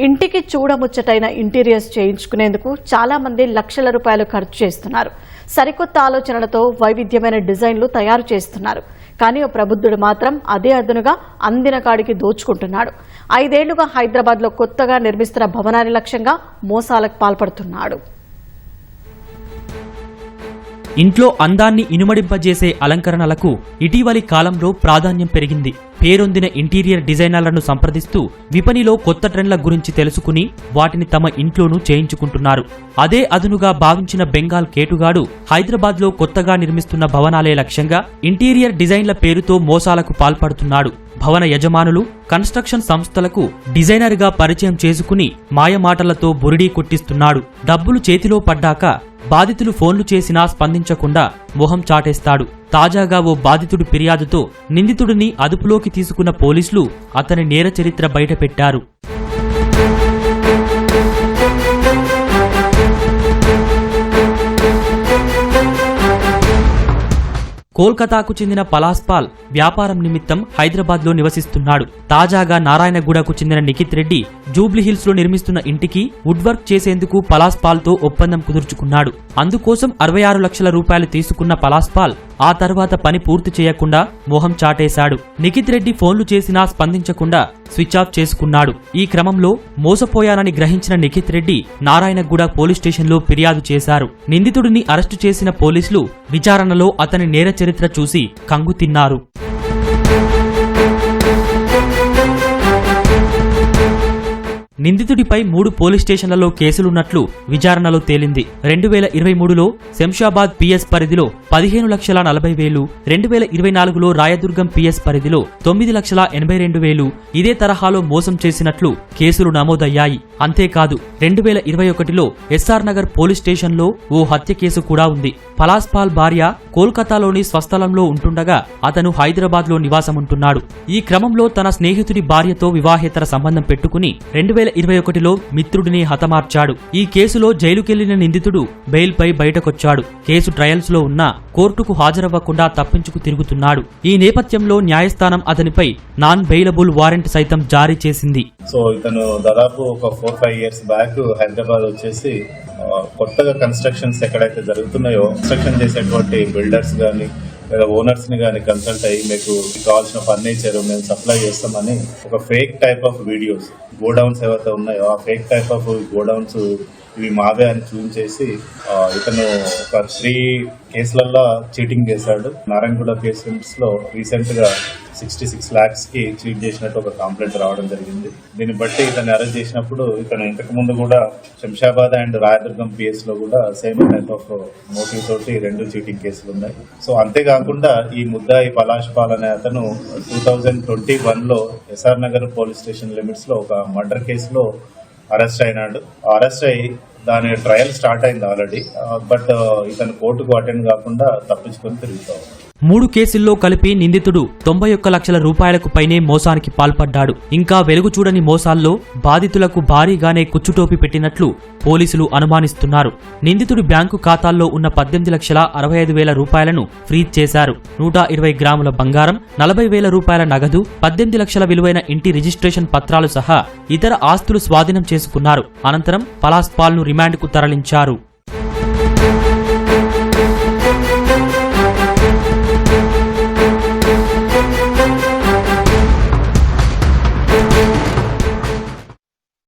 ఇంటికి చూడముచ్చటైన ఇంటీరియర్స్ చేయించుకునేందుకు చాలా మంది లక్షల రూపాయలు ఖర్చు చేస్తున్నారు. సరికొత్త ఆలోచనలతో వైవిధ్యమైన డిజైన్లు తయారు చేస్తున్నారు. కానీ ఓ ప్రబుద్ధుడు మాత్రం అదే అదునుగా అందిన కాడికి దోచుకుంటున్నాడు. 5 ఏళ్లుగా హైదరాబాద్లో కొత్తగా నిర్మిస్తున్న భవనాన్ని లక్ష్యంగా మోసాలకు పాల్పడుతున్నాడు. ఇంట్లో అందాన్ని ఇనుమడింపజేసే అలంకరణలకు ఇటీవలి కాలంలో ప్రాధాన్యం పెరిగింది. పేరొందిన ఇంటీరియర్ డిజైనర్లను సంప్రదిస్తూ విపణిలో కొత్త ట్రెండ్ల గురించి తెలుసుకుని వాటిని తమ ఇంట్లోనూ చేయించుకుంటున్నారు. అదే అదునుగా భావించిన బెంగాల్ కేటుగాడు హైదరాబాద్లో కొత్తగా నిర్మిస్తున్న భవనాలే లక్ష్యంగా ఇంటీరియర్ డిజైన్ల పేరుతో మోసాలకు పాల్పడుతున్నాడు. భవన యజమానులు కన్స్ట్రక్షన్ సంస్థలకు డిజైనర్గా పరిచయం చేసుకుని మాయమాటలతో బురిడీ కొట్టిస్తున్నాడు. డబ్బులు చేతిలో పడ్డాక బాధితులు ఫోన్లు చేసినా స్పందించకుండా మొహం చాటేస్తాడు. తాజాగా ఓ బాధితుడి ఫిర్యాదుతో నిందితుడిని అదుపులోకి తీసుకున్న పోలీసులు అతని నేర చరిత్ర బయటపెట్టారు. కోల్కతాకు చెందిన పలాస్పాల్ వ్యాపారం నిమిత్తం హైదరాబాద్లో నివసిస్తున్నాడు. తాజాగా నారాయణగూడకు చెందిన నిఖిత్ రెడ్డి జూబ్లీహిల్స్ లో నిర్మిస్తున్న ఇంటికి వుడ్ వర్క్ చేసేందుకు పలాస్పాల్తో ఒప్పందం కుదుర్చుకున్నాడు. అందుకోసం 66 లక్షల రూపాయలు తీసుకున్న పలాస్పాల్ ఆ తర్వాత పని పూర్తి చేయకుండా మొహం చాటేశాడు. నిఖిత్ రెడ్డి ఫోన్లు చేసినా స్పందించకుండా స్విచ్ ఆఫ్ చేసుకున్నాడు. ఈ క్రమంలో మోసపోయానని గ్రహించిన నిఖిత్ రెడ్డి నారాయణగూడ పోలీస్ స్టేషన్లో ఫిర్యాదు చేశారు. నిందితుడిని అరెస్టు చేసిన పోలీసులు విచారణలో అతని నేర చరిత్ర చూసి కంగు తిన్నారు. నిందితుడిపై 3 పోలీస్ స్టేషన్లలో కేసులున్నట్లు విచారణలో తేలింది. 2023లో శంషాబాద్ పిఎస్ పరిధిలో 15,40,000, 2024లో రాయదుర్గం పిఎస్ పరిధిలో 9,82,000 ఇదే తరహాలో మోసం చేసినట్లు కేసులు నమోదయ్యాయి. అంతేకాదు 2021లో ఎస్ఆర్ నగర్ పోలీస్ స్టేషన్లో ఓ హత్య కేసు కూడా ఉంది. పలాస్పాల్ భార్య కోల్కతాలోని స్వస్థలంలో ఉంటుండగా అతను హైదరాబాద్లో నివాసముంటున్నాడు. ఈ క్రమంలో తన స్నేహితుడి భార్యతో వివాహేతర సంబంధం పెట్టుకుని 2021లో మిత్రుడిని హతమార్చాడు. ఈ కేసులో జైలుకెళ్లిన నిందితుడు బెయిల్పై బయటకొచ్చాడు. కేసు ట్రయల్స్ లో ఉన్నా కోర్టుకు హాజరవ్వకుండా తప్పించుకు తిరుగుతున్నాడు. ఈ నేపథ్యంలో న్యాయస్థానం అతనిపై నాన్ బెయిలబుల్ వారెంట్ సైతం జారీ చేసింది. సో ఇతను దాదాపు ఒక 4-5 ఇయర్స్ బ్యాక్ హైదరాబాద్ వచ్చేసి కొత్తగా కన్స్ట్రక్షన్స్ ఎక్కడైతే జరుగుతున్నాయో కన్స్ట్రక్షన్ చేసేటువంటి బిల్డర్స్ గానీ లేదా ఓనర్స్ ని కానీ కన్సల్ట్ అయ్యి మీకు కావాల్సిన ఫర్నిచర్ మేము సప్లై చేస్తామని ఒక fake type of videos godowns ఏవైతే ఉన్నాయో ఆ ఫేక్ టైప్ ఆఫ్ గోడౌన్స్ ఇవి మావే అని చూపించేసి ఇతను ఒక 3 కేసులలో చీటింగ్ చేశాడు. నారాయణగూడ కేసెస్ లో రీసెంట్ గా 66 lakhs కి చీట్ చేసినట్టు ఒక కంప్లైంట్ రావడం జరిగింది. దీన్ని బట్టి ఇతను అరెస్ట్ చేసినప్పుడు ఇతను ఇంతకు ముందు కూడా శంషాబాద్ అండ్ రాయదుర్గం పిఎస్ లో కూడా సేమ్ టైప్ ఆఫ్ మోటివ్ తోటి 2 చీటింగ్ కేసులు ఉన్నాయి. సో అంతేకాకుండా ఈ ముద్దాయి పలాస్పాల్ అనే అతను 2021లో SR Nagar police station limits లో ఒక మర్డర్ కేసులో అరెస్ట్ అయినాడు. అరెస్ట్ అయ్యి దాని ట్రయల్ స్టార్ట్ అయింది ఆల్రెడీ. బట్ ఇతను కోర్టుకు అటెండ్ కాకుండా తప్పించుకొని తిరుగుతాడు. 3 కేసుల్లో కలిపి నిందితుడు 91 లక్షల రూపాయలకు పైనే మోసానికి పాల్పడ్డాడు. ఇంకా వెలుగు చూడని మోసాల్లో బాధితులకు భారీగానే కుచ్చుటోపి పెట్టినట్లు పోలీసులు అనుమానిస్తున్నారు. నిందితుడి బ్యాంకు ఖాతాల్లో ఉన్న 18,65,000 రూపాయలను ఫ్రీజ్ చేశారు. 120 గ్రాముల బంగారం, 40,000 రూపాయల నగదు, 18 లక్షల విలువైన ఇంటి రిజిస్ట్రేషన్ పత్రాలు సహా ఇతర ఆస్తులు స్వాధీనం చేసుకున్నారు. అనంతరం పలాస్పాల్ ను రిమాండ్ కు తరలించారు.